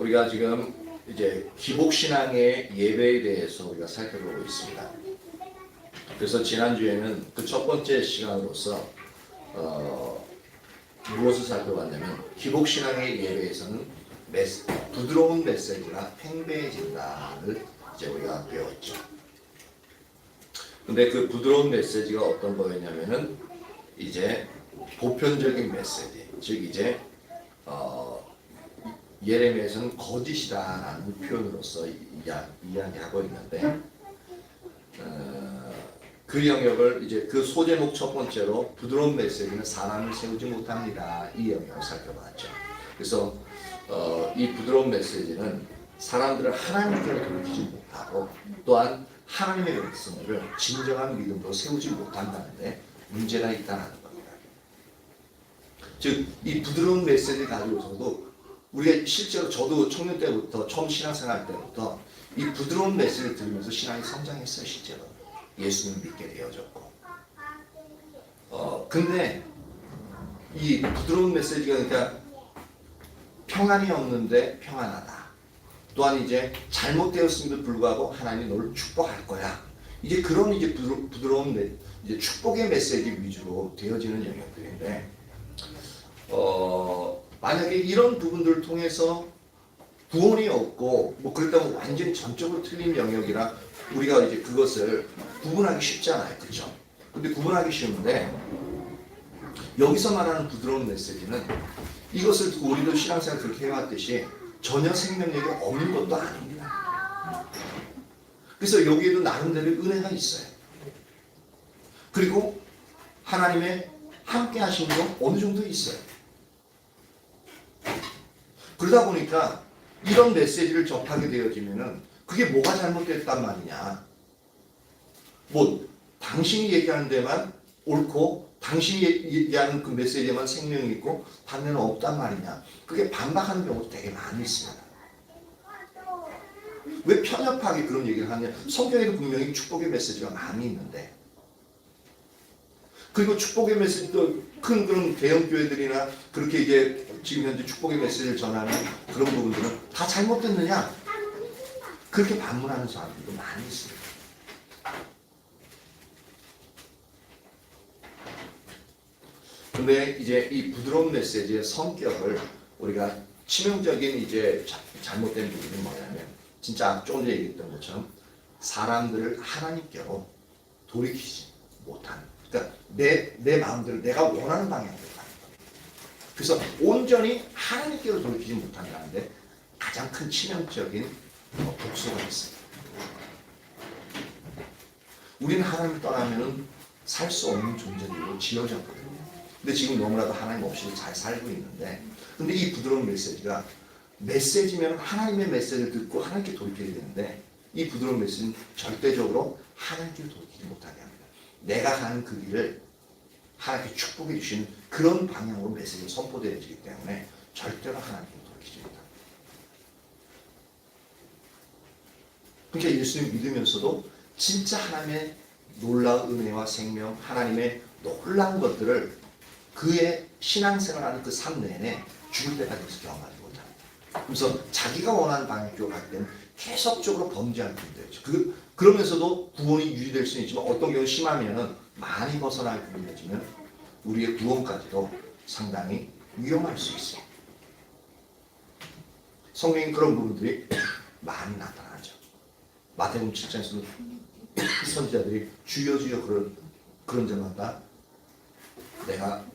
우리가 지금 이제 기복신앙의 예배에 대해서 우리가 살펴보고 있습니다. 그래서 지난주에는 그 첫 번째 시간으로서 무엇을 살펴봤냐면 기복신앙의 예배에서는 부드러운 메시지가 팽배해진다를 이제 우리가 배웠죠. 근데 그 부드러운 메시지가 어떤 거였냐면은 이제 보편적인 메시지, 즉 이제 예레미야에서는 거짓이다라는 표현으로서 이야기하고 있는데 그 영역을 이제 그 소제목 첫 번째로 부드러운 메시지는 사람을 세우지 못합니다. 이 영역을 살펴봤죠. 그래서 이 부드러운 메시지는 사람들을 하나님께로 돌리지 못하고 또한 하나님의 백성들을 진정한 믿음으로 세우지 못한다는데 문제가 있다는 겁니다. 즉 이 부드러운 메시지 가지고서도 우리가 실제로 저도 청년 때부터 처음 신앙생활 때부터 이 부드러운 메시지를 들으면서 신앙이 성장했어요. 실제로 예수님을 믿게 되어졌고 근데 이 부드러운 메시지가 그러니까 평안이 없는데 평안하다. 또한 이제 잘못되었음에도 불구하고 하나님이 너를 축복할 거야. 이제 그런 이제 부드러운 이제 축복의 메시지 위주로 되어지는 영역들인데 만약에 이런 부분들을 통해서 구원이 없고 뭐 그렇다면 완전히 전적으로 틀린 영역이라 우리가 이제 그것을 구분하기 쉽잖아요. 그렇죠? 근데 구분하기 쉬운데 여기서 말하는 부드러운 메시지는 이것을 듣고 우리도 신앙생활 그렇게 해왔듯이 전혀 생명력이 없는 것도 아닙니다. 그래서 여기에도 나름대로 은혜가 있어요. 그리고 하나님의 함께 하심도 어느 정도 있어요. 그러다 보니까 이런 메시지를 접하게 되어지면은 그게 뭐가 잘못됐단 말이냐. 뭐 당신이 얘기하는 데만 옳고 당신이 얘기하는 그 메시지에만 생명이 있고 반면은 없단 말이냐. 그게 반박하는 경우도 되게 많이 있습니다. 왜 편협하게 그런 얘기를 하냐. 성경에도 분명히 축복의 메시지가 많이 있는데 그리고 축복의 메시지도 큰 그런 대형교회들이나 그렇게 이제 지금 현재 축복의 메시지를 전하는 그런 부분들은 다 잘못됐느냐? 그렇게 반문하는 사람들도 많이 있습니다. 근데 이제 이 부드러운 메시지의 성격을 우리가 치명적인 이제 잘못된 부분이 뭐냐면 진짜 조금 전에 얘기했던 것처럼 사람들을 하나님께로 돌이키지 못하는 그러니까 내 마음대로 내가 원하는 방향으로 가는 거예요. 그래서 온전히 하나님께로 돌이키지 못한다는데 가장 큰 치명적인 독소가 있습니다. 우리는 하나님을 떠나면은 살 수 없는 존재들로 지어졌거든요. 근데 지금 너무나도 하나님 없이 잘 살고 있는데 근데 이 부드러운 메시지가 메시지면 하나님의 메시지를 듣고 하나님께 돌이켜야 되는데 이 부드러운 메시지는 절대적으로 하나님께 돌이키지 못하게 합니다. 내가 가는 그 길을 하나님께 축복해 주시는 그런 방향으로 메시지가 선포되어지기 때문에 절대로 하나님께 돌이키지 못합니다. 그러니까 예수님 믿으면서도 진짜 하나님의 놀라운 은혜와 생명, 하나님의 놀라운 것들을 그의 신앙생활하는 그 삶 내내 죽을 때까지 경험하지 못합니다. 그래서 자기가 원하는 방향으로 갈 때는 계속적으로 범죄하는 분들이죠. 그러면서도 구원이 유지될 수는 있지만 어떤 경우 심하면은 많이 벗어나게 되어지면 우리의 구원까지도 상당히 위험할 수 있어요. 성경에 그런 부분들이 많이 나타나죠. 마태복음 7장에서는 선지자들이 주여 주여 그런 자마다 내가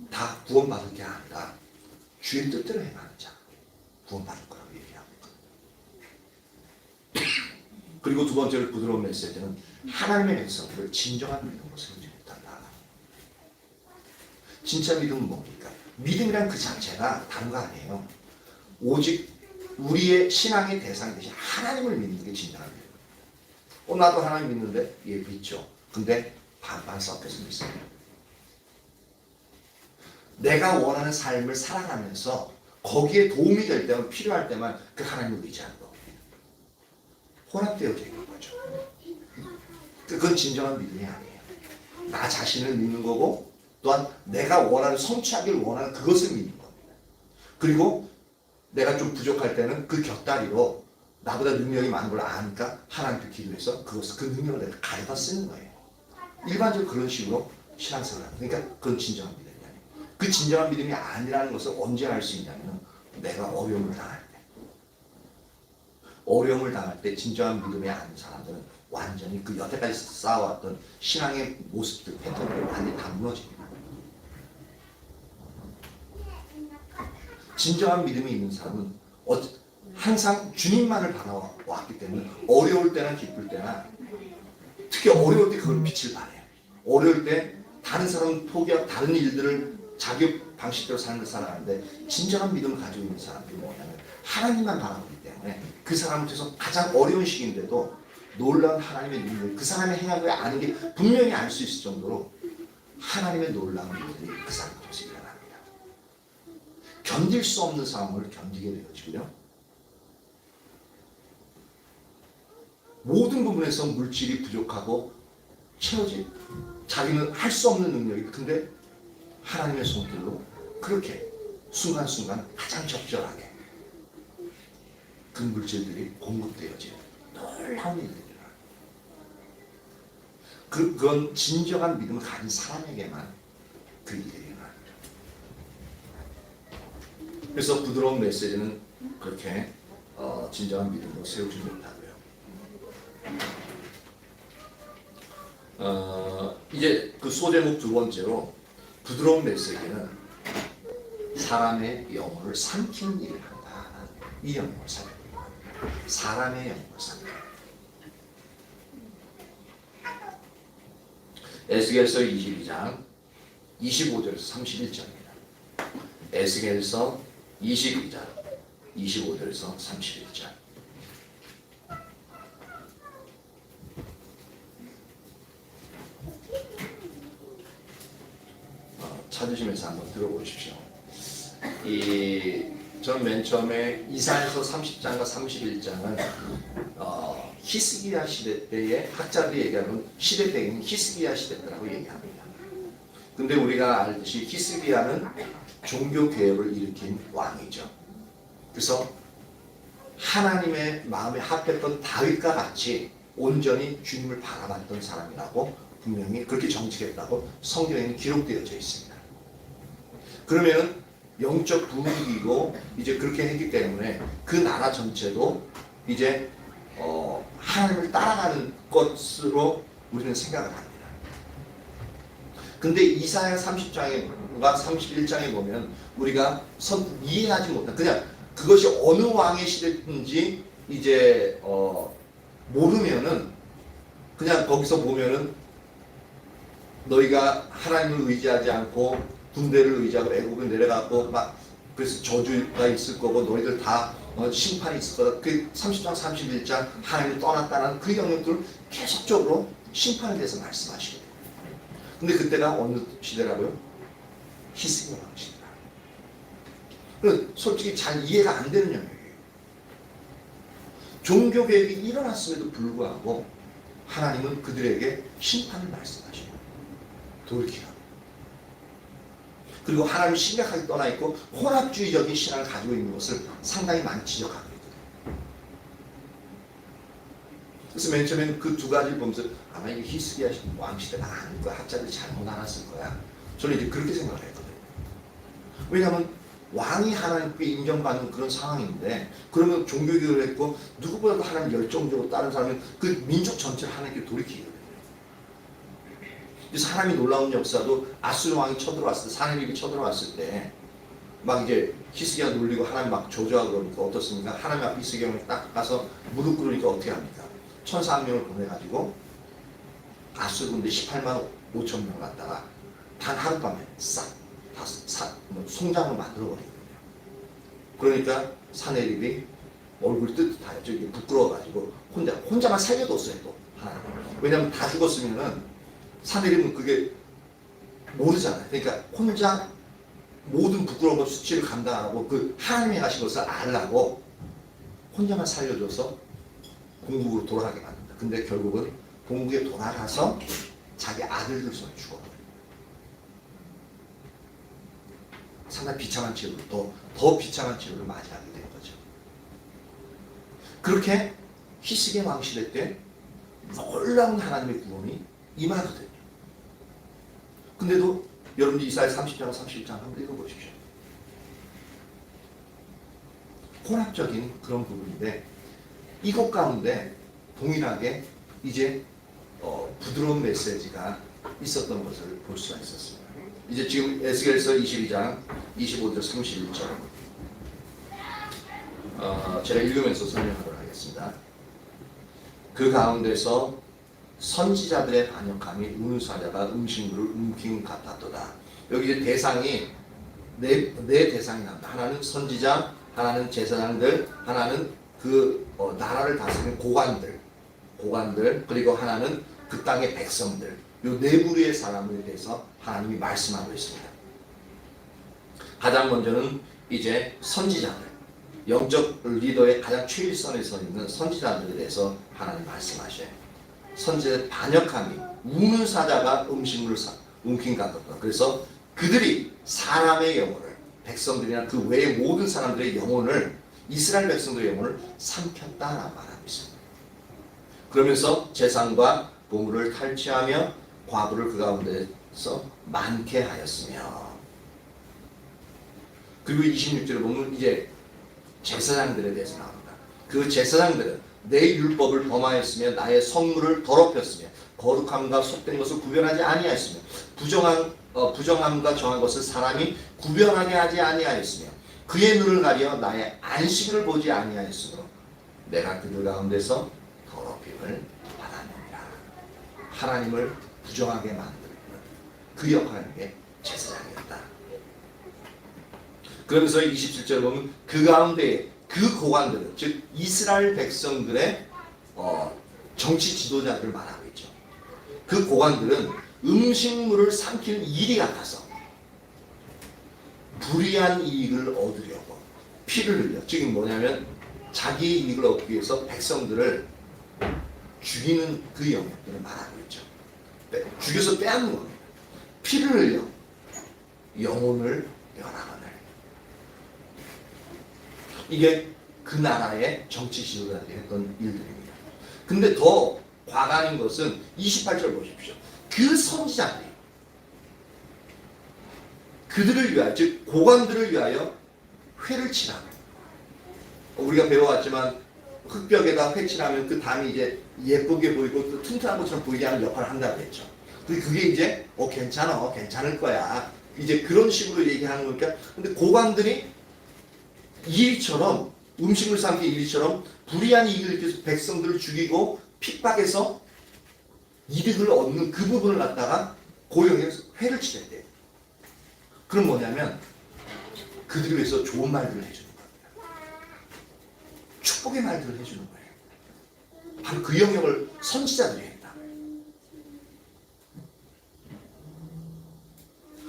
다 구원받을 게 아니라 주의 뜻대로 행하는 자 구원받을 거라고 얘기합니다. 그리고 두 번째로 부드러운 메시지는 하나님의 백성들을 진정한 믿음으로 세우지 못한다. 진짜 믿음은 뭡니까? 믿음이란 그 자체가 다른 거 아니에요. 오직 우리의 신앙의 대상이 되신 하나님을 믿는 게 진정한 믿음. 나도 하나님 믿는데 예 믿죠. 근데 반반 섞여서 믿어요. 내가 원하는 삶을 살아가면서 거기에 도움이 될 때만 필요할 때만 그 하나님을 의지하는 거. 혼합되어져 있는 거죠. 그건 진정한 믿음이 아니에요. 나 자신을 믿는 거고 또한 내가 원하는 성취하기를 원하는 그것을 믿는 겁니다. 그리고 내가 좀 부족할 때는 그 곁다리로 나보다 능력이 많은 걸 아니까 하나님께 기도해서 그 능력을 내가 가져다 쓰는 거예요. 일반적으로 그런 식으로 신앙생활을 합니다. 그러니까 그건 진정한 믿음이 아니에요. 그 진정한 믿음이 아니라는 것을 언제 알 수 있냐면 내가 어려움을 당할 때. 어려움을 당할 때 진정한 믿음이 아닌 사람들은 완전히 그 여태까지 쌓아왔던 신앙의 모습들, 패턴을 완전히 다 무너집니다. 진정한 믿음이 있는 사람은 항상 주님만을 바라왔기 때문에 어려울 때나 기쁠 때나 특히 어려울 때 그걸 빛을 발해요. 어려울 때 다른 사람은 포기하고 다른 일들을 자기 방식대로 사는 걸 살아가는데 진정한 믿음을 가지고 있는 사람들이 뭐냐면 하나님만 바라보기 때문에 그 사람한테서 가장 어려운 시기인데도 놀라운 하나님의 능력이 그 사람의 행한 거에 아닌 게 분명히 알 수 있을 정도로 하나님의 놀라운 일들이 그 사람한테서 일어납니다. 견딜 수 없는 상황을 견디게 되어지고요. 모든 부분에서 물질이 부족하고 자기는 할 수 없는 능력이 근데 하나님의 손길로 그렇게 순간순간 가장 적절하게 그 물질들이 공급되어지는 놀라운 일들이 일어나요. 그건 진정한 믿음을 가진 사람에게만 그 일이 일어납니다. 그래서 부드러운 메시지는 그렇게 진정한 믿음으로 세우지 못하고요. 이제 그 소제목 두 번째로 부드러운 메시지는 사람의 영혼을 삼키는 일을 한다. 이 영혼을 삼킵니다. 사람의 영혼을 삼킵니다. 에스겔서 22장 25절에서 31절입니다. 에스겔서 22장 25절에서 31절. 찾으시면서 한번 들어보십시오. 저는 맨 처음에 이사야서 30장과 31장은 히스기야 시대 때의 학자들이 얘기하는 시대 배경은 히스기야 시대 때라고 얘기합니다. 근데 우리가 알듯이 히스기야는 종교 개혁을 일으킨 왕이죠. 그래서 하나님의 마음에 합했던 다윗과 같이 온전히 주님을 바라봤던 사람이라고 분명히 그렇게 정직했다고 성경에는 기록되어져 있습니다. 그러면은 영적 분위기고 이제 그렇게 했기 때문에 그 나라 전체도 이제 하나님을 따라가는 것으로 우리는 생각을 합니다. 근데 이사야 30장과 31장에 보면 우리가 이해하지 못한 그냥 그것이 어느 왕의 시대인지 이제 모르면은 그냥 거기서 보면은 너희가 하나님을 의지하지 않고 군대를 의지하고 애국에 내려가고 막 그래서 저주가 있을 거고 너희들 다 심판이 있을 거다. 그 30장 31장 하나님을 떠났다는 그 영역들을 계속적으로 심판에 대해서 말씀하시거든요. 근데 그때가 어느 시대라고요? 히스기야 왕 시대라. 솔직히 잘 이해가 안 되는 영역이에요. 종교 개혁이 일어났음에도 불구하고 하나님은 그들에게 심판을 말씀하셔요. 돌이키라. 그리고 하나님을 심각하게 떠나 있고 혼합주의적인 신앙을 가지고 있는 것을 상당히 많이 지적하고 있거든요. 그래서 맨 처음에는 그 두 가지를 보면서 아마 이게 히스기야 왕시대가 아닐 거야. 학자들이 잘못 알았을 거야. 저는 이제 그렇게 생각을 했거든요. 왜냐하면 왕이 하나님께 인정받는 그런 상황인데 그러면 종교개혁을 했고 누구보다도 하나님 열정적으로 다른 사람은 그 민족 전체를 하나님께 돌이키거든요. 그래서 하나님이 놀라운 역사도 아수르 왕이 쳐들어왔을 때 사내립이 쳐들어왔을 때 막 이제 히스기야 놀리고 하나님 막 저주하고 그러니까 어떻습니까? 하나님 앞에 히스기야 딱 가서 무릎 꿇으니까 어떻게 합니까? 천사 한 명을 보내가지고 아수르 군대 18만 5천 명 갖다가 단 하룻밤에 싹 다 송장을 만들어버리거든요. 그러니까 사내립이 얼굴 뜨뜻하죠. 이게 부끄러워가지고 혼자만 살려뒀어요. 또 하나님. 왜냐하면 다 죽었으면은 사내립은 그게 모르잖아요. 그러니까 혼자 모든 부끄러움과 수치를 감당하고 그 하나님이 하신 것을 알라고 혼자만 살려줘서 공국으로 돌아가게 만든다. 근데 결국은 공국에 돌아가서 자기 아들들 손에 죽어버려요. 상당히 비참한 최후를 더 비참한 최후를 맞이하게 된 거죠. 그렇게 히스기야 왕 시대 때 놀라운 하나님의 구원이 임하거든요. 근데도 여러분들 이사야 30장 31장 한번 읽어보십시오. 혼합적인 그런 부분인데 이것 가운데 동일하게 이제 부드러운 메시지가 있었던 것을 볼 수가 있었습니다. 이제 지금 에스겔서 22장 25절 31절 제가 읽으면서 설명하도록 하겠습니다. 그 가운데서 선지자들의 반역함이 우는 사자가 음식물을 움킨 같았도다. 여기 이제 대상이 네 대상이 나옵니다. 하나는 선지자, 하나는 제사장들, 하나는 그 나라를 다스리는 고관들, 그리고 하나는 그 땅의 백성들. 이 네 부류의 사람에 대해서 하나님이 말씀하고 있습니다. 가장 먼저는 이제 선지자들, 영적 리더의 가장 최일선에 서 있는 선지자들에 대해서 하나님 말씀하셔요. 선지자의 반역함이 우는 사자가 음식물을 움킨 같았다. 그래서 그들이 사람의 영혼을, 백성들이나 그 외의 모든 사람들의 영혼을, 이스라엘 백성들의 영혼을 삼켰다라고 말하고 있습니다. 그러면서 재산과 보물을 탈취하며 과부를 그 가운데서 많게 하였으며, 그리고 26절에 보면 이제 제사장들에 대해서 나옵니다. 그 제사장들은 내 율법을 범하였으며 나의 성물을 더럽혔으며 거룩함과 속된 것을 구별하지 아니하였으며 부정함과 정한 것을 사람이 구별하게 하지 아니하였으며 그의 눈을 가려 나의 안식을 보지 아니하였으므로 내가 그들 가운데서 더럽힘을 받았느니라. 하나님을 부정하게 만드는 그 역할의 제사장이었다. 그러면서 27절에 보면 그 가운데 그 고관들은, 즉 이스라엘 백성들의 정치 지도자들을 말하고 있죠. 그 고관들은 음식물을 삼키는 일이 같아서 불의한 이익을 얻으려고 피를 흘려, 즉 뭐냐면 자기 이익을 얻기 위해서 백성들을 죽이는 그 영역들을 말하고 있죠. 죽여서 빼앗는 겁니다. 피를 흘려 영혼을 멸하거늘. 이게 그 나라의 정치 지도자들이 했던 일들입니다. 근데 더 과간인 것은 28절 보십시오. 그 선지자들이 그들을 위하여, 즉 고관들을 위하여 회를 치라고. 우리가 배워왔지만 흙벽에다 회 칠하면 그 담이 이제 예쁘게 보이고 또 튼튼한 것처럼 보이게 하는 역할을 한다고 했죠. 그게 이제 괜찮아, 괜찮을 거야, 이제 그런 식으로 얘기하는 거니까. 근데 고관들이 일처럼, 음식물 삼기 일처럼 불의한 이익을 위해서 백성들을 죽이고 핍박해서 이득을 얻는 그 부분을 갖다가 고용해서 회를 치겠대요. 그럼 뭐냐면 그들을 위해서 좋은 말들을 해주는 겁니다. 축복의 말들을 해주는 거예요. 바로 그 영역을 선지자들이 했다.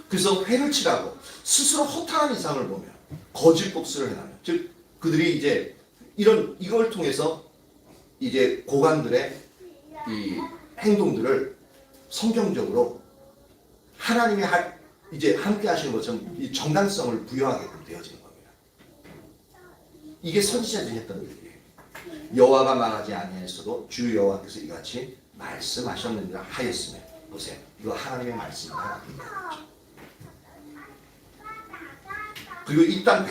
그래서 회를 치라고 스스로 허탄한 이상을 보며 거짓 복수를 해나가요. 즉 그들이 이제 이걸 통해서 이제 고관들의 이 행동들을 성경적으로 하나님이 이제 함께 하시는 것처럼 이 정당성을 부여하게끔 되어지는 겁니다. 이게 선지자들이 했던 일이에요. 여호와가 말하지 아니하였어도 주 여호와께서 이같이 말씀하셨느니라 하였으며, 보세요, 이거 하나님의 말씀입니다. 그리고 이 땅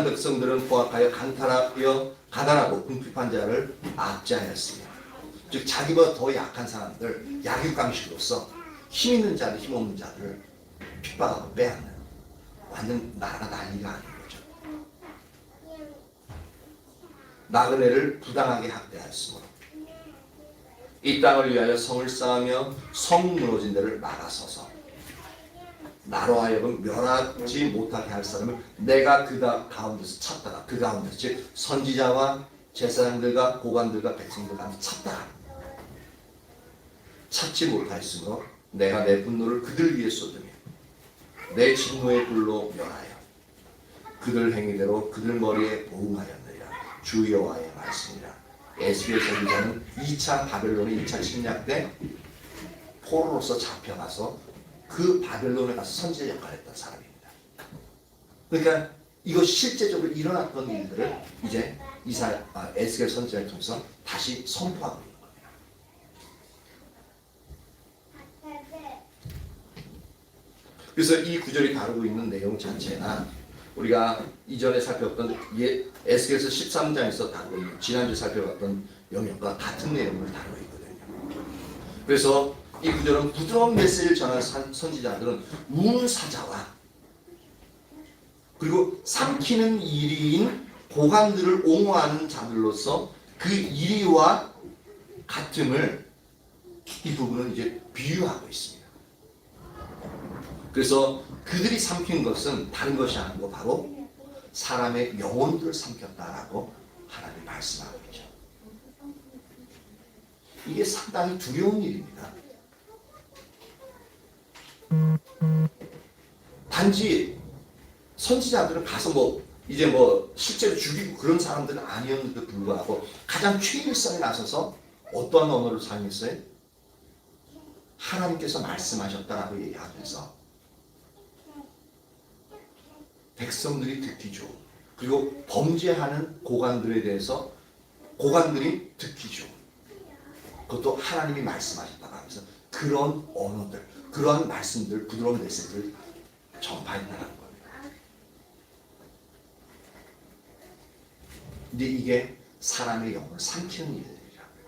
백성들은 포악하여 가난하고 궁핍한 자를 압제하였으며, 즉 자기보다 더 약한 사람들, 약육강식으로서 힘 있는 자들, 힘 없는 자들을 핍박하고 빼앗는, 완전 나라가 난리가 아닌 거죠. 나그네를 부당하게 학대하였으므로 이 땅을 위하여 성을 쌓으며 성 무너진 데를 막아서서 나로 하여금 멸하지 못하게 할 사람을 내가 그 가운데서 찾다가, 그 가운데서, 즉 선지자와 제사장들과 고관들과 백성들 가운데 찾다가 찾지 못하였으므로 내가 내 분노를 그들 위에 쏟으며 내 진노의 불로 멸하여 그들 행위대로 그들 머리에 보응하였느니라. 주 여호와의 말씀이라. 에스겔 선지자는 2차 바벨론의 2차 침략 때 포로로서 잡혀가서 그 바벨론에 가서 선지자 역할을 했던 사람입니다. 그러니까 이거 실제적으로 일어났던 일들을 이제 에스겔 선지자를 통해서 다시 선포하고 있는 겁니다. 그래서 이 구절이 다루고 있는 내용 자체가 우리가 이전에 살펴봤던 에스겔서 13장에서 다루고 있는 지난주에 살펴봤던 영역과 같은 내용을 다루고 있거든요. 그래서 이 구절은 부드러운 메시지를 전하는 선지자들은 우는 사자와 그리고 삼키는 이리인 고관들을 옹호하는 자들로서 그 이리와 같음을 이 부분은 이제 비유하고 있습니다. 그래서 그들이 삼킨 것은 다른 것이 아니고 바로 사람의 영혼들을 삼켰다라고 하나님이 말씀하고 있죠. 이게 상당히 두려운 일입니다. 단지 선지자들은 가서 이제 실제로 죽이고 그런 사람들은 아니었는데도 불구하고 가장 최일선에 나서서 어떠한 언어를 사용했어요? 하나님께서 말씀하셨다라고 얘기하면서 백성들이 듣기 좋은 그리고 범죄하는 고관들에 대해서 고관들이 듣기 좋은 그것도 하나님이 말씀하셨다고 하면서 그런 언어들 그러한 말씀들 부드러운 메시지를 전파했다는 겁니다. 근데 이게 사람의 영혼을 삼키는 일들이라고요.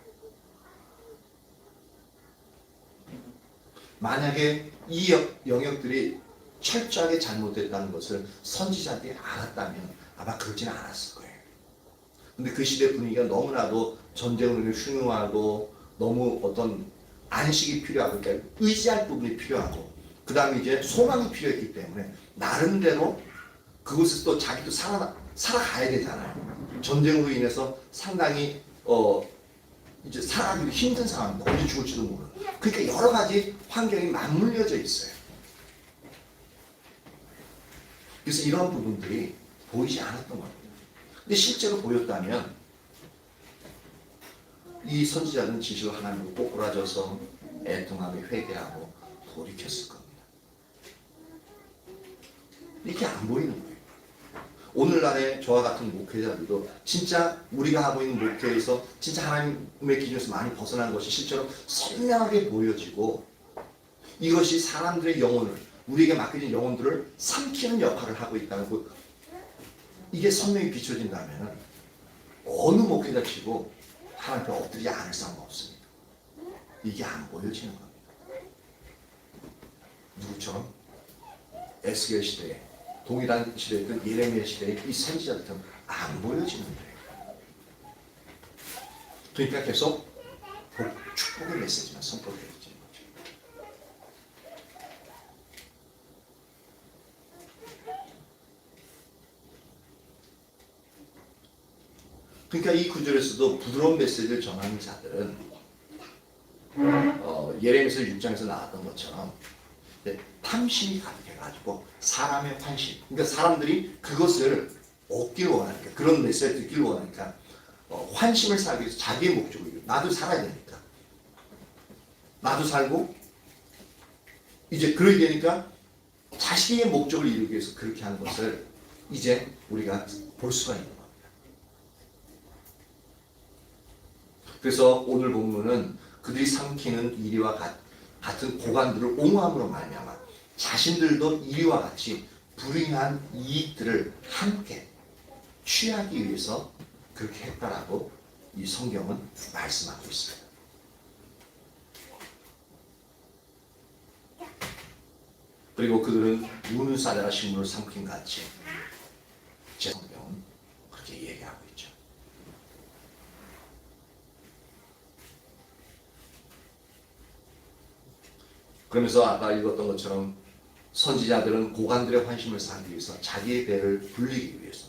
만약에 이 영역들이 철저하게 잘못됐다는 것을 선지자들이 알았다면 아마 그러지는 않았을 거예요. 근데 그 시대 분위기가 너무나도 전쟁으로 흉흉하고 너무 어떤 안식이 필요하고 그러니까 의지할 부분이 필요하고 그 다음에 이제 소망이 필요했기 때문에 나름대로 그곳에서 또 자기도 살아가야 되잖아요. 전쟁으로 인해서 상당히 이제 살아가기도 힘든 상황입니다. 언제 죽을지도 모르는. 그러니까 여러 가지 환경이 맞물려져 있어요. 그래서 이런 부분들이 보이지 않았던 겁니다. 근데 실제로 보였다면 이 선지자는 진실로 하나님을 꼬꾸라져서 애통하며 회개하고 돌이켰을 겁니다. 이렇게 안 보이는 거예요. 오늘날의 저와 같은 목회자들도 진짜 우리가 하고 있는 목회에서 진짜 하나님의 기준에서 많이 벗어난 것이 실제로 선명하게 보여지고 이것이 사람들의 영혼을 우리에게 맡겨진 영혼들을 삼키는 역할을 하고 있다는 것 이게 선명히 비춰진다면 어느 목회자 치고 하나님께 엎드리지 않을 사람은 없습니다. 이게 안 보여지는 겁니다. 누구처럼? 에스겔 시대에 동일한 시대였던 예레미야 시대에 이 선지자들처럼 안 보여지는 거예요. 그러니까 계속 축복의 메시지만 선포되어지는 거죠. 그러니까 이 구절에서도 부드러운 메시지를 전하는 자들은 예레미야 6장에서 나왔던 것처럼 탐심이 가득해가지고 사람의 환심 그러니까 사람들이 그것을 얻기를 원하니까 그런 메시지를 듣기를 원하니까 환심을 살기 위해서 자기의 목적을 이루고 나도 살아야 되니까 나도 살고 이제 그러게 되니까 자신의 목적을 이루기 위해서 그렇게 하는 것을 이제 우리가 볼 수가 있는 겁니다. 그래서 오늘 본문은 그들이 삼키는 이리와 같은 고관들을 옹호함으로 말미암아 자신들도 이리와 같이 불이한 이익들을 함께 취하기 위해서 그렇게 했다라고 이 성경은 말씀하고 있습니다. 그리고 그들은 우는 사자가 식물을 삼킨 같이 제 성경은 그렇게 얘기하고 있죠. 그러면서 아까 읽었던 것처럼 선지자들은 고관들의 환심을 사기 위해서 자기의 배를 불리기 위해서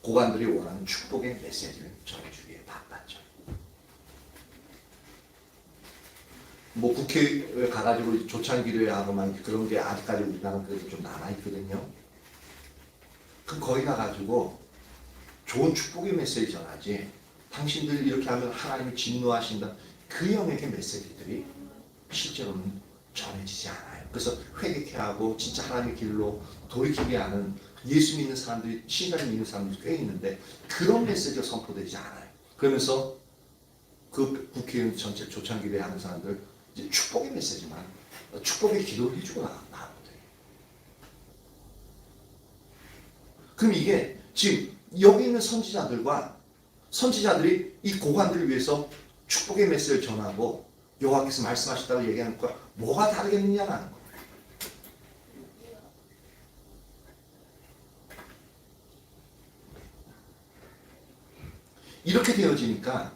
고관들이 원하는 축복의 메시지를 전해주기에 바빴죠. 국회에 가가지고 조찬기도회 하고만 그런 게 아직까지 우리나라는 그래도 좀 남아있거든요. 거기 가가지고 좋은 축복의 메시지 전하지 당신들 이렇게 하면 하나님이 진노하신다 그 영역의 메시지들이 실제로는 전해지지 않아요. 그래서 회개케 하고 진짜 하나님의 길로 돌이키게 하는 예수 믿는 사람들이, 신앙을 믿는 사람들이 꽤 있는데 그런 메시지가 선포되지 않아요. 그러면서 그 국회의원 전체 조창기대 하는 사람들 이제 축복의 메시지만, 축복의 기도를 해주고 나가거든요. 그럼 이게 지금 여기 있는 선지자들이 이 고관들을 위해서 축복의 메시지를 전하고 여호와께서 말씀하셨다고 얘기하는 거야. 뭐가 다르겠느냐는 거예요. 이렇게 되어지니까,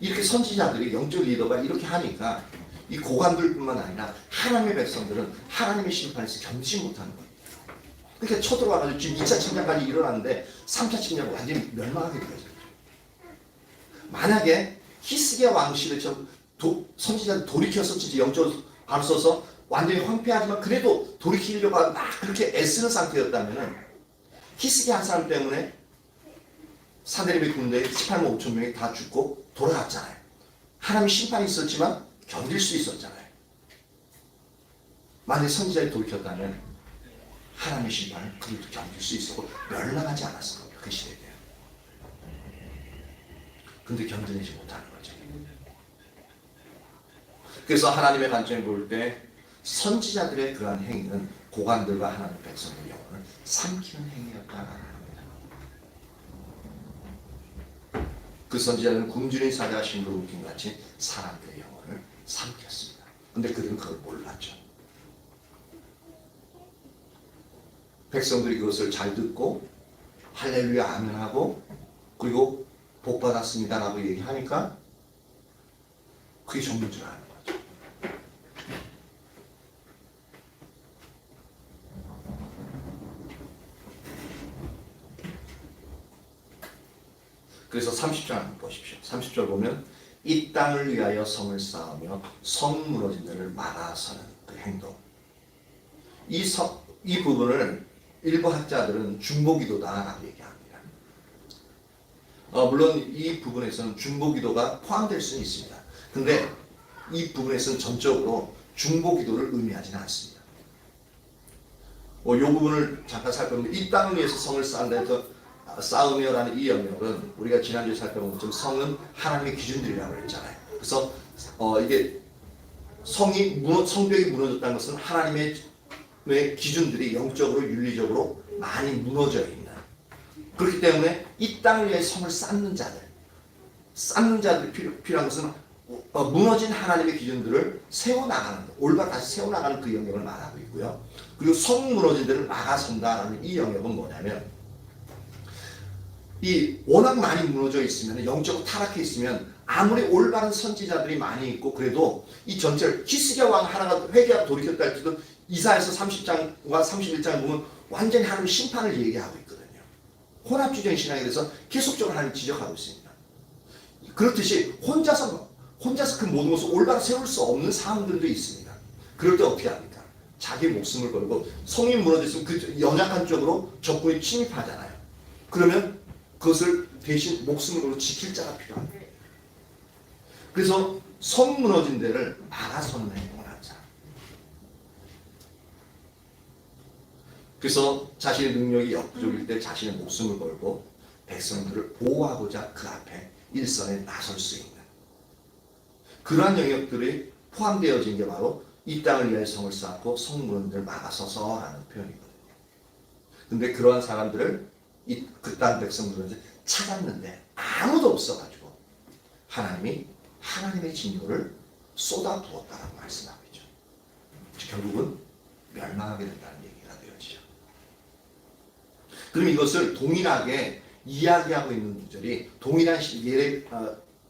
이렇게 선지자들이, 영적 리더가 이렇게 하니까 이 고관들뿐만 아니라 하나님의 백성들은 하나님의 심판에서 견디지 못하는 거예요. 그러니까 쳐들어와가지고 지금 2차 침략까지 일어났는데 3차 침략은 완전히 멸망하게 되어져요. 만약에 히스기야 왕 시대 선지자들 돌이켜서 진짜 영적으로 앞서서 완전히 황폐하지만 그래도 돌이키려고 막 그렇게 애쓰는 상태였다면 히스기야 한 사람 때문에 사데립의 군대 18만 5천 명이 다 죽고 돌아갔잖아요. 하나님의 심판이 있었지만 견딜 수 있었잖아요. 만약에 선지자들이 돌이켰다면 하나님의 심판을 그들도 견딜 수 있었고 멸망하지 않았을 겁니다. 그 시대에. 근데 견뎌내지 못하는 거죠. 그래서 하나님의 관점에 볼 때 선지자들의 그러한 행위는 고관들과 하나님의 백성의 영혼을 삼키는 행위였다라는 겁니다. 그 선지자는 굶주린 사자가 심부름 웃긴 같이 사람들의 영혼을 삼켰습니다. 근데 그들은 그걸 몰랐죠. 백성들이 그것을 잘 듣고 할렐루야 아멘하고 그리고 복 받았습니다라고 얘기하니까 그게 전부인 줄 아는 거죠. 그래서 30절 한번 보십시오. 30절 보면 이 땅을 위하여 성을 쌓으며 성 무너진 데를 막아서는 그 행동. 이 부분을 일부 학자들은 중보기도다라고 얘기합니다. 물론 이 부분에서는 중보기도가 포함될 수는 있습니다. 근데 이 부분에서는 전적으로 중보기도를 의미하지는 않습니다. 이 부분을 잠깐 살펴보면 이 땅을 위해서 성을 쌓는다 해서 쌓으며라는 이 영역은 우리가 지난주에 살펴본 것처럼 성은 하나님의 기준들이라고 했잖아요. 그래서 이게 성벽이 무너졌다는 것은 하나님의 기준들이 영적으로 윤리적으로 많이 무너져 있는, 그렇기 때문에 이 땅을 위해 성을 쌓는 자들이 필요한 것은 무너진 하나님의 기준들을 세워나가는, 올바로 다시 세워나가는 그 영역을 말하고 있고요. 그리고 성 무너진 데를 막아선다라는 이 영역은 뭐냐면, 이 워낙 많이 무너져 있으면, 영적으로 타락해 있으면 아무리 올바른 선지자들이 많이 있고 그래도 이 전체를, 히스기야 왕 하나가 회개하고 돌이켰다 할지도 이사야서 30장과 31장을 보면 완전히 하나님 심판을 얘기하고 있거든요. 혼합주의적인 신앙에 대해서 계속적으로 하나님 지적하고 있습니다. 그렇듯이 혼자서 그 모든 것을 올바로 세울 수 없는 사람들도 있습니다. 그럴 때 어떻게 합니까? 자기 목숨을 걸고 성이 무너졌으면 그 연약한 쪽으로 적군이 침입하잖아요. 그러면 그것을 대신 목숨을 걸고 지킬 자가 필요합니다. 그래서 성 무너진 데를 막아서는 행동을 하자. 그래서 자신의 능력이 역부족일 때 자신의 목숨을 걸고 백성들을 보호하고자 그 앞에 일선에 나설 수 있는 그러한 영역들이 포함되어진 게 바로 이 땅을 위하여 성을 쌓고 성 무너진 데를 막아서서라는 표현이거든요. 근데 그러한 사람들을 그 땅 백성들은 찾았는데 아무도 없어가지고 하나님이 하나님의 진노를 쏟아부었다라고 말씀하고 있죠. 결국은 멸망하게 된다는 얘기가 되어지죠. 그럼 이것을 동일하게 이야기하고 있는 구절이 동일한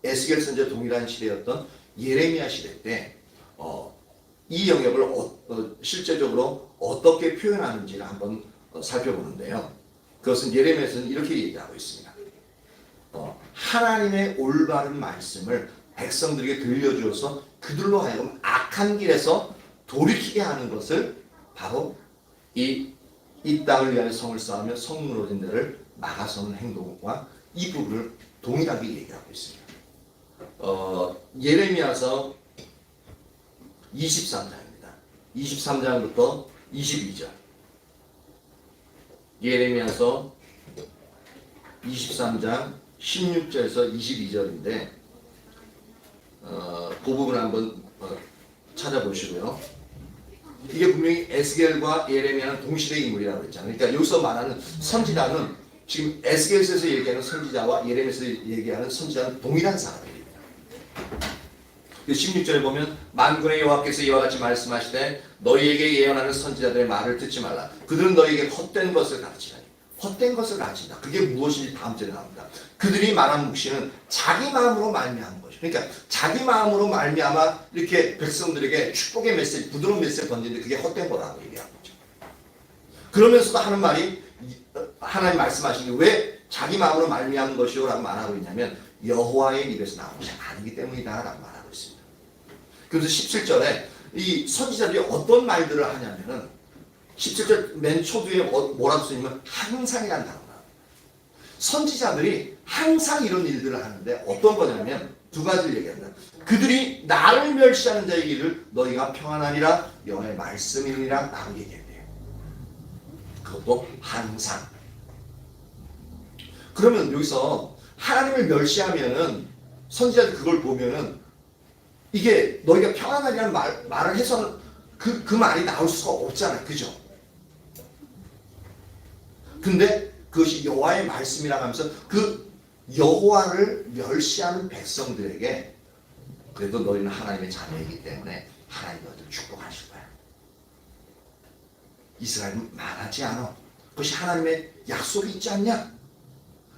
에스겔 선지자 동일한 시대였던 예레미야 시대 때 이 영역을 실제적으로 어떻게 표현하는지를 한번 살펴보는데요. 그것은 예레미야에서는 이렇게 얘기하고 있습니다. 하나님의 올바른 말씀을 백성들에게 들려주어서 그들로 하여금 악한 길에서 돌이키게 하는 것을 바로 이 땅을 위하여 성을 쌓으며 성 무너진 데를 막아서는 행동과 이 부분을 동일하게 얘기하고 있습니다. 예레미야서 23장입니다. 23장부터 22절. 예레미야서 23장 16절에서 22절인데 그 부분 한번 찾아보시고요. 이게 분명히 에스겔과 예레미야는 동시대 인물이라고 했잖아요. 그러니까 여기서 말하는 선지자는 지금 에스겔에서 얘기하는 선지자와 예레미야에서 얘기하는 선지자는 동일한 사람입니다. 16절에 보면 만군의 여호와께서 이와 같이 말씀하시되 너희에게 예언하는 선지자들의 말을 듣지 말라. 그들은 너희에게 헛된 것을 가르치나니. 헛된 것을 가르친다. 그게 무엇인지 다음 절에 나옵니다. 그들이 말한 묵시는 자기 마음으로 말미암은 것이죠. 그러니까 자기 마음으로 말미암아 이렇게 백성들에게 축복의 메시지, 부드러운 메시지를 던지는데 그게 헛된 거라고 얘기하는 거죠. 그러면서도 하는 말이 하나님 말씀하신 게 왜 자기 마음으로 말미암은 것이요 라고 말하고 있냐면 여호와의 입에서 나온 것이 아니기 때문이다 라고 말하고 있습니다. 그래서 17절에 이 선지자들이 어떤 말들을 하냐면은 17절 맨 초두에 뭐라고 쓰냐면 항상이라는 단어가 선지자들이 항상 이런 일들을 하는데 어떤 거냐면 두 가지를 얘기한다. 그들이 나를 멸시하는 자의 길을 너희가 평안하리라 여호와의 말씀이니라 라고 얘기했대요. 그것도 항상. 그러면 여기서 하나님을 멸시하면은 선지자들 그걸 보면은 이게 너희가 평안하리라는 말을 해서는 그 말이 나올 수가 없잖아요. 그죠? 근데 그것이 여호와의 말씀이라고 하면서 그 여호와를 멸시하는 백성들에게 그래도 너희는 하나님의 자녀이기 때문에 하나님 너희들 축복하실 거야. 이스라엘은 망하지 않아. 그것이 하나님의 약속이 있지 않냐?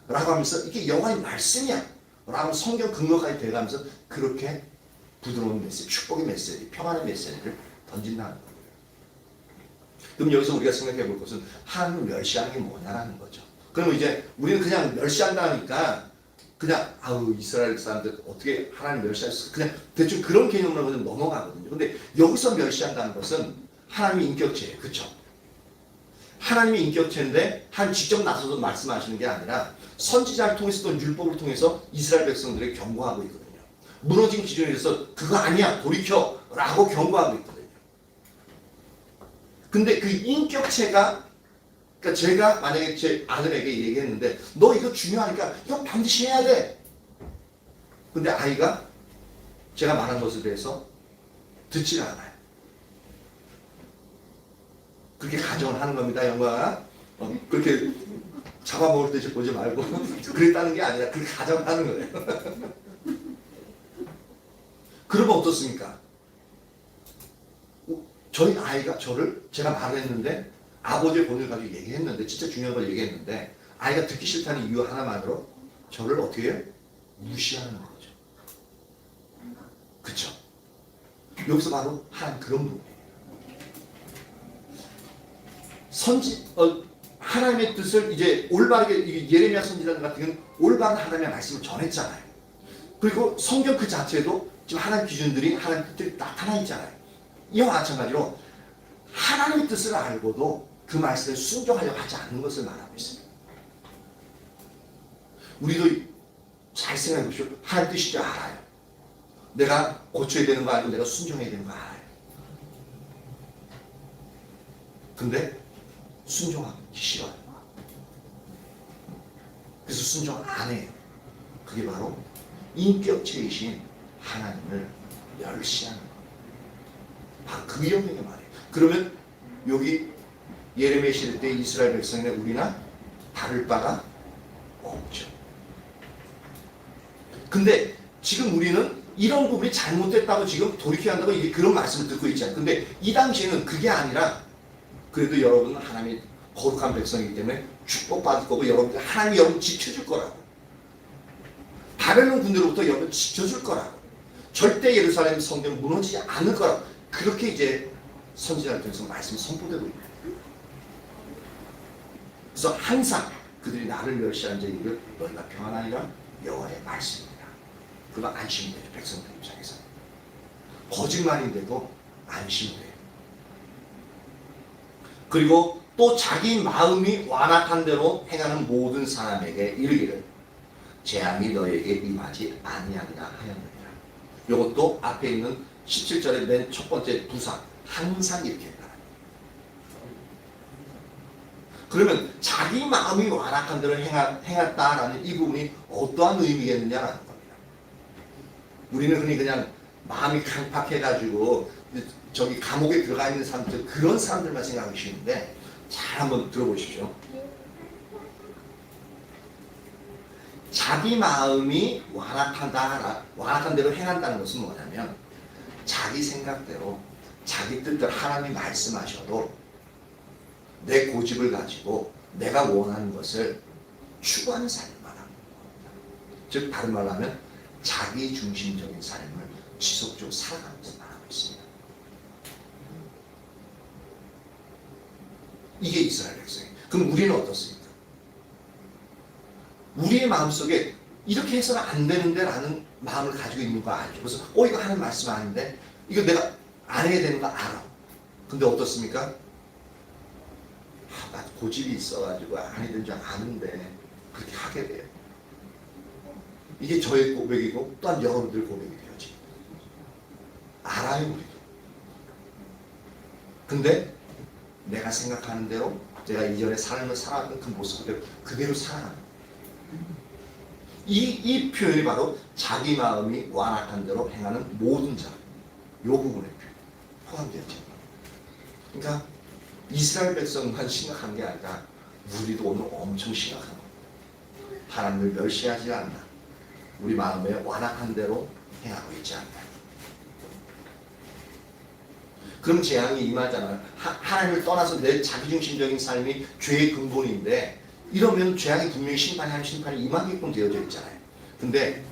라고 하면서 이게 여호와의 말씀이야. 라고 성경 근거까지 돼가면서 그렇게 부드러운 메시지, 축복의 메시지, 평안의 메시지를 던진다는 거예요. 그럼 여기서 우리가 생각해 볼 것은 하나님을 멸시하는 게 뭐냐라는 거죠. 그러면 이제 우리는 그냥 멸시한다니까 그냥 아우 이스라엘 사람들 어떻게 하나님 멸시할 수 그냥 대충 그런 개념으로 그냥 넘어가거든요. 근데 여기서 멸시한다는 것은 하나님의 인격체예요. 그렇죠? 하나님의 인격체인데 하나님 직접 나서서 말씀하시는 게 아니라 선지자를 통해서 또 율법을 통해서 이스라엘 백성들에게 경고하고 있거든요. 무너진 기준에 대해서 그거 아니야 돌이켜 라고 경고하고 있거든요. 근데 그 인격체가 그러니까 제가 만약에 제 아들에게 얘기했는데 너 이거 중요하니까 이거 반드시 해야 돼. 근데 아이가 제가 말한 것에 대해서 듣지 않아요. 그렇게 가정을 하는 겁니다, 영광아. 그렇게 잡아먹을 때 보지 말고 그랬다는 게 아니라 그렇게 가정을 하는 거예요. 그러면 어떻습니까? 저희 아이가 제가 말을 했는데 아버지의 본을 가지고 얘기했는데 진짜 중요한 걸 얘기했는데 아이가 듣기 싫다는 이유 하나만으로 저를 어떻게 해요? 무시하는 거죠. 그쵸? 여기서 바로 한 그런 부분이에요. 하나님의 뜻을 이제 올바르게 예레미야 선지자 같은 경우는 올바른 하나님의 말씀을 전했잖아요. 그리고 성경 그 자체도 지금 하나님 기준들이 하나님 뜻들이 나타나 있잖아요. 이와 마찬가지로 하나님의 뜻을 알고도 그 말씀에 순종하려고 하지 않는 것을 말하고 있습니다. 우리도 잘 생각해 보시오. 하나님 뜻인 줄 알아요. 내가 고쳐야 되는 거 아니고 내가 순종해야 되는 거 알아요. 근데 순종하기 싫어요. 그래서 순종 안 해요. 그게 바로 인격체이신 하나님을 멸시하는 거예요. 바로 그 영역의 말이에요. 그러면 여기 예레미야 시대 때 이스라엘 백성이나 우리나 다를 바가 없죠. 근데 지금 우리는 이런 부분이 잘못됐다고 지금 돌이켜야 한다고 이게 그런 말씀을 듣고 있잖아요. 근데 이 당시에는 그게 아니라 그래도 여러분은 하나님의 거룩한 백성이기 때문에 축복받을 거고 하나님이 여러분 지켜줄 거라고. 바벨론 군대로부터 여러분 지켜줄 거라고. 절대 예루살렘 성전 무너지지 않을 거라고. 그렇게 이제 선지자를 통해서 말씀이 선포되고 있는 거예요. 그래서 항상 그들이 나를 멸시하는 자의 일을 너희가 평안하리라 여호와의 말씀입니다. 그건 안심이 돼요. 백성들 입장에서. 거짓말인데도 안심이 돼요. 그리고 또 자기 마음이 완악한 대로 행하는 모든 사람에게 이르기를 재앙이 너에게 임하지 아니하리라 하였느니라. 이것도 앞에 있는 17절의 맨 첫 번째 부사 항상 이렇게 했다. 그러면 자기 마음이 완악한 대로 행했다라는 이 부분이 어떠한 의미겠느냐라는 겁니다. 우리는 흔히 그냥 마음이 강팍해가지고 저기 감옥에 들어가 있는 사람들, 그런 사람들만 생각하기 쉬운데 잘 한번 들어보십시오. 자기 마음이 완악한 대로 행한다는 것은 뭐냐면 자기 생각대로 자기 뜻대로 하나님이 말씀하셔도 내 고집을 가지고 내가 원하는 것을 추구하는 삶을 말하는 겁니다. 즉 다른 말로 하면 자기 중심적인 삶을 지속적으로 살아가는 것을 말하고 있습니다. 이게 이스라엘 백성이에요. 그럼 우리는 어떻습니까? 우리의 마음속에 이렇게 해서는 안 되는데 라는 마음을 가지고 있는 거 알죠. 그래서 이거 하는 말씀 아닌데 이거 내가 안 해야 되는 거 알아. 근데 어떻습니까? 나 고집이 있어가지고 안 해야 되는 줄 아는데 그렇게 하게 돼요. 이게 저의 고백이고 또한 여러분들 고백이 되어지. 알아요 우리도. 근데 내가 생각하는 대로 제가 이전에 삶을 살아왔던 그 모습 그대로 살아가는 이 표현이 바로 자기 마음이 완악한 대로 행하는 모든 자, 이 부분에 포함되었죠. 그러니까 이스라엘 백성만 심각한 게 아니라 우리도 오늘 엄청 심각한 겁니다. 하나님을 멸시하지 않나, 우리 마음에 완악한 대로 행하고 있지 않나. 그럼 재앙이 임하잖아요. 하나님을 떠나서 내 자기중심적인 삶이 죄의 근본인데 이러면 재앙이 분명히 심판이 임하게끔 되어져 있잖아요. 근데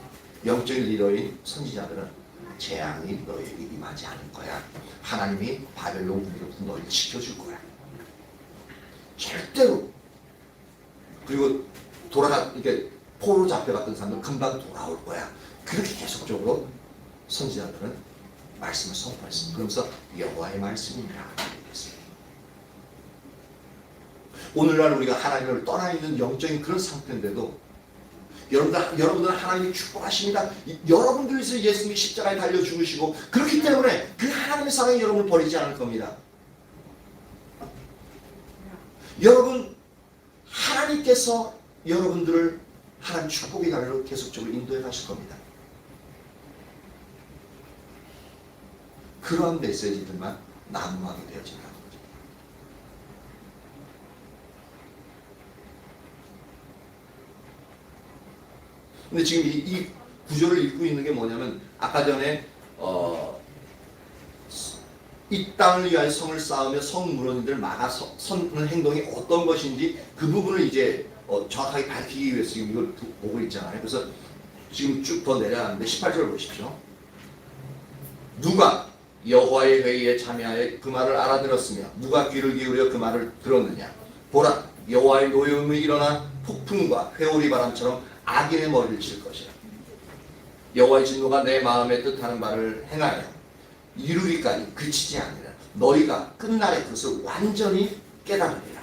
영적인 리더인 선지자들은 재앙이 너에게 임하지 않을 거야. 하나님이 바벨론 군대로부터 너를 지켜줄 거야. 절대로. 그리고 이렇게 포로 잡혀갔던 사람들 금방 돌아올 거야. 그렇게 계속적으로 선지자들은 말씀을 선포했습니다. 그러면서 여호와의 말씀이라 얘기했습니다. 오늘날 우리가 하나님을 떠나 있는 영적인 그런 상태인데도 여러분들은 하나님이 축복하십니다. 여러분들 위해서 예수님이 십자가에 달려 죽으시고 그렇기 때문에 그 하나님의 사랑이 여러분을 버리지 않을 겁니다. 여러분, 하나님께서 여러분들을 하나님 축복의 가리로 계속적으로 인도해 가실 겁니다. 그러한 메시지들만 난무하게 되어진다는 거죠. 근데 지금 이 구조를 읽고 있는 게 뭐냐면 아까 전에 이 땅을 위하여 성을 쌓으며 성 문원인들을 막아서는 행동이 어떤 것인지 그 부분을 이제 정확하게 밝히기 위해서 지금 이걸 보고 있잖아요. 그래서 지금 쭉 더 내려가는데 18절 보십시오. 누가 여호와의 회의에 참여하여 그 말을 알아들었으며 누가 귀를 기울여 그 말을 들었느냐. 보라, 여호와의 노여움이 일어나 폭풍과 회오리 바람처럼 악인의 머리를 칠 것이라. 여호와의 진노가 내 마음에 뜻하는 바를 행하여 이루기까지 그치지 아니라 너희가 끝날에 그것을 완전히 깨달으리라.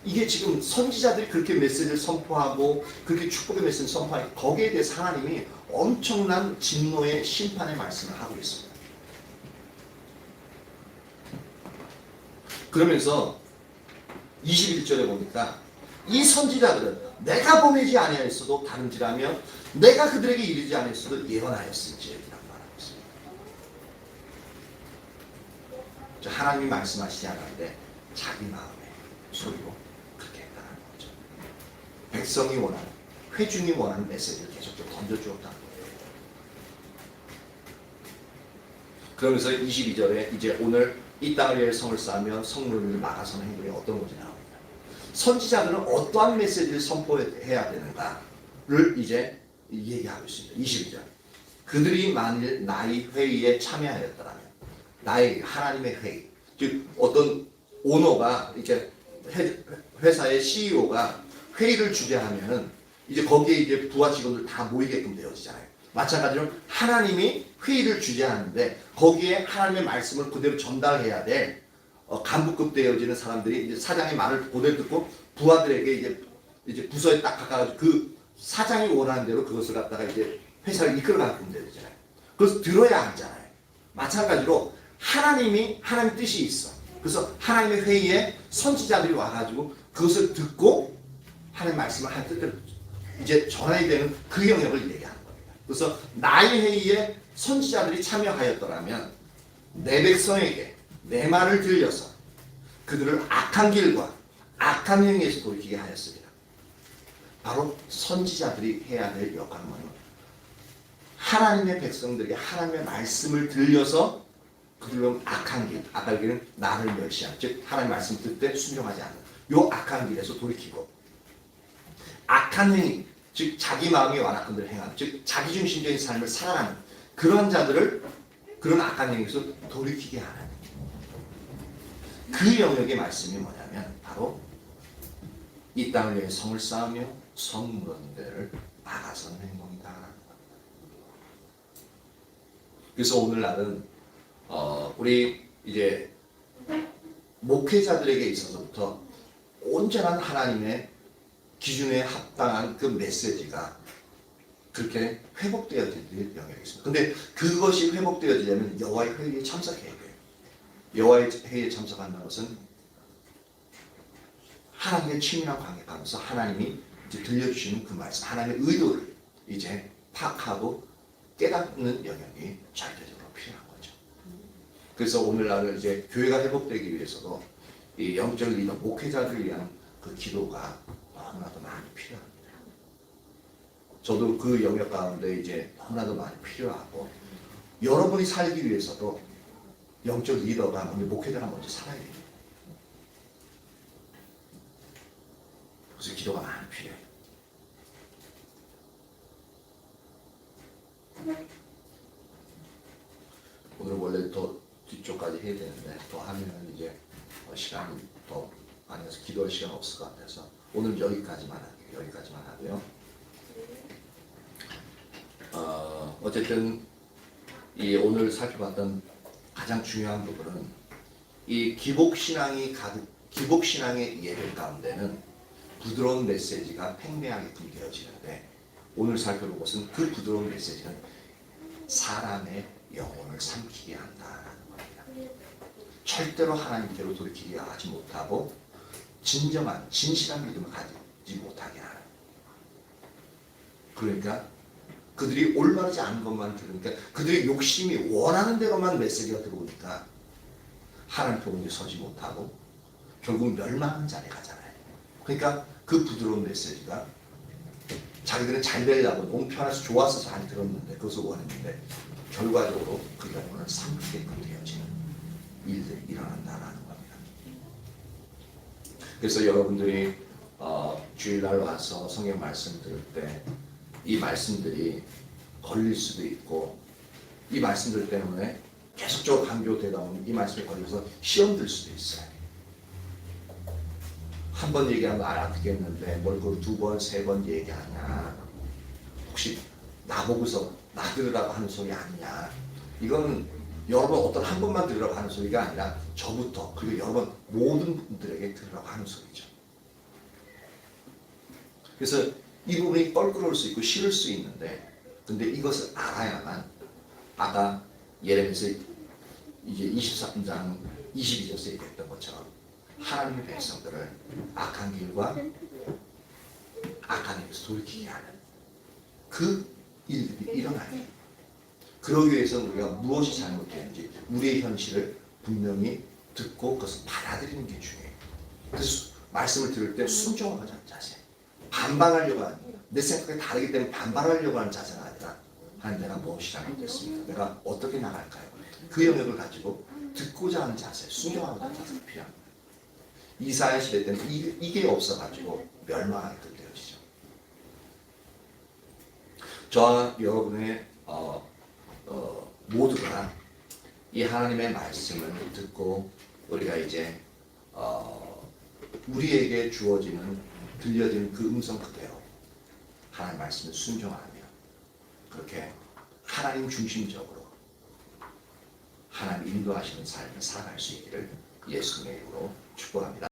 이게 지금 선지자들이 그렇게 메시지를 선포하고 그렇게 축복의 메시지를 선포하니 거기에 대해서 하나님이 엄청난 진노의 심판의 말씀을 하고 있습니다. 그러면서 21절에 보니까 이 선지자들은 내가 보내지 아니하였어도 다른지라며 내가 그들에게 이르지 아니하였어도 예언하였을지라고 말하고 있습니다. 하나님이 말씀하시지 않았는데 자기 마음의 소리로 그렇게 했다는 거죠. 백성이 원하는, 회중이 원하는 메시지를 계속적으로 던져주었다는 거예요. 그러면서 22절에 이제 오늘 이 땅을 위해 성을 쌓으며 성문을 막아서는 행동이 어떤 것이 나옵니다. 선지자들은 어떠한 메시지를 선포해야 되는가를 이제 얘기하고 있습니다. 22절. 그들이 만일 나의 회의에 참여하였더라면, 나의 하나님의 회의, 즉 어떤 오너가 이제 회사의 CEO가 회의를 주재하면은 이제 거기에 이제 부하 직원들 다 모이게끔 되어지잖아요. 마찬가지로 하나님이 회의를 주재하는데 거기에 하나님의 말씀을 그대로 전달해야 돼. 간부급 되어지는 사람들이 이제 사장의 말을 그대로 듣고 부하들에게 이제 부서에 딱 가가지고 그 사장이 원하는 대로 그것을 갖다가 이제 회사를 이끌어가게끔 되잖아요. 그래서 들어야 하잖아요. 마찬가지로 하나님 뜻이 있어. 그래서 하나님의 회의에 선지자들이 와가지고 그것을 듣고 하나님 말씀을 한 뜻대로 이제 전해야 되는 그 영역을 얘기하는 겁니다. 그래서 나의 회의에 선지자들이 참여하였더라면 내 백성에게 내 말을 들려서 그들을 악한 길과 악한 행위에서 돌이키게 하였습니다. 바로 선지자들이 해야 될 역할은 뭐예요? 하나님의 백성들에게 하나님의 말씀을 들려서 그들은 악한 길, 악한 길은 나를 멸시하는, 즉 하나님 말씀 듣을 때 순종하지 않는 요 악한 길에서 돌이키고, 악한 행위, 즉 자기 마음이 완악한 대로 행하는, 즉 자기중심적인 삶을 살아가는 그런 자들을 그런 악한 행위에서 돌이키게 하는 그 영역의 말씀이 뭐냐면 바로 이 땅을 위해 성을 쌓으며 성 무너진 데를 막아서는 행동이다. 그래서 오늘날은 우리 이제 목회자들에게 있어서부터 온전한 하나님의 기준에 합당한 그 메시지가 그렇게 회복되어질 영역이 있습니다. 근데 그것이 회복되어지려면 여호와의 회의에 참석해야 돼요. 여호와의 회의에 참석한다는 것은 하나님의 친밀한 관계 가면서 하나님이 이제 들려주시는 그 말씀, 하나님의 의도를 이제 파악하고 깨닫는 영역이 절대적으로 필요한 거죠. 그래서 오늘날은 이제 교회가 회복되기 위해서도 이 영적 리더, 목회자들을 위한 그 기도가 너무나도 많이 필요합니다. 저도 그 영역 가운데 이제 너무나도 많이 필요하고, 여러분이 살기 위해서도 영적 리더가 먼저, 목회자가 먼저 살아야 돼요. 그래서 기도가 많이 필요해요. 오늘 원래 더 뒤쪽까지 해야 되는데 더 하면 이제 시간이 더 많이 해서 기도할 시간 없을 것 같아서 오늘 여기까지만 할게요. 여기까지만 하고요. 어쨌든 이 오늘 살펴봤던 가장 중요한 부분은 이 기복신앙의 예배 가운데는 부드러운 메시지가 팽배하게끔 되어지는데, 오늘 살펴볼 것은 그 부드러운 메시지는 사람의 영혼을 삼키게 한다는 겁니다. 절대로 하나님께로 돌이키게 하지 못하고 진정한 진실한 믿음을 가지지 못하게 하는, 그러니까 그들이 올바르지 않은 것만 들으니까, 그들의 욕심이 원하는 대로만 메시지가 들어오니까 하나님 복음에 서지 못하고 결국 멸망하는 자리에 가잖아요. 그러니까 그 부드러운 메시지가 자기들은 잘 되려고 너무 편해서 좋아서 잘 들었는데, 그것을 원했는데 결과적으로 그 영혼을 삼키게끔 되어지는 일들이 일어난다는 겁니다. 그래서 여러분들이 주일날 와서 성경 말씀 들을 때 이 말씀들이 걸릴 수도 있고, 이 말씀들 때문에 계속적으로 강조되다 보면 이 말씀에 걸려서 시험 들 수도 있어요. 한 번 얘기하면 알아듣겠는데 뭘 그걸 두 번, 세 번 얘기하냐. 혹시 나보고서 나 들으라고 하는 소리 아니냐. 이거는 여러분 어떤 한 번만 들으라고 하는 소리가 아니라 저부터, 그리고 여러분 모든 분들에게 들으라고 하는 소리죠. 그래서 이 부분이 껄끄러울 수 있고 싫을 수 있는데, 근데 이것을 알아야만 아까 예레미야서 이제 23장 22절에 얘기했던 것처럼 하나님의 백성들을 악한 길과 악한 일에서 돌이키게 하는 그 일들이 일어나요. 그러기 위해서 우리가 무엇이 잘못되는지 우리의 현실을 분명히 듣고 그것을 받아들이는 게 중요해요. 그래서 말씀을 들을 때 순종하는 자세, 반발하려고 하는, 내 생각이 다르기 때문에 반발하려고 하는 자세가 아니라 하나님, 내가 무엇이 잘못됐습니까? 내가 어떻게 나갈까요? 그 영역을 가지고 듣고자 하는 자세, 순종하고자 하는 자세가 필요합니다. 이사야 시대 때는 이게 없어가지고 멸망하게 되어지죠. 저와 여러분의 모두가 이 하나님의 말씀을 듣고 우리가 이제 우리에게 주어지는, 들려지는 그 음성 그대로 하나님 말씀을 순종하며 그렇게 하나님 중심적으로 하나님 인도하시는 삶을 살아갈 수 있기를 예수님의 이름으로 축복합니다.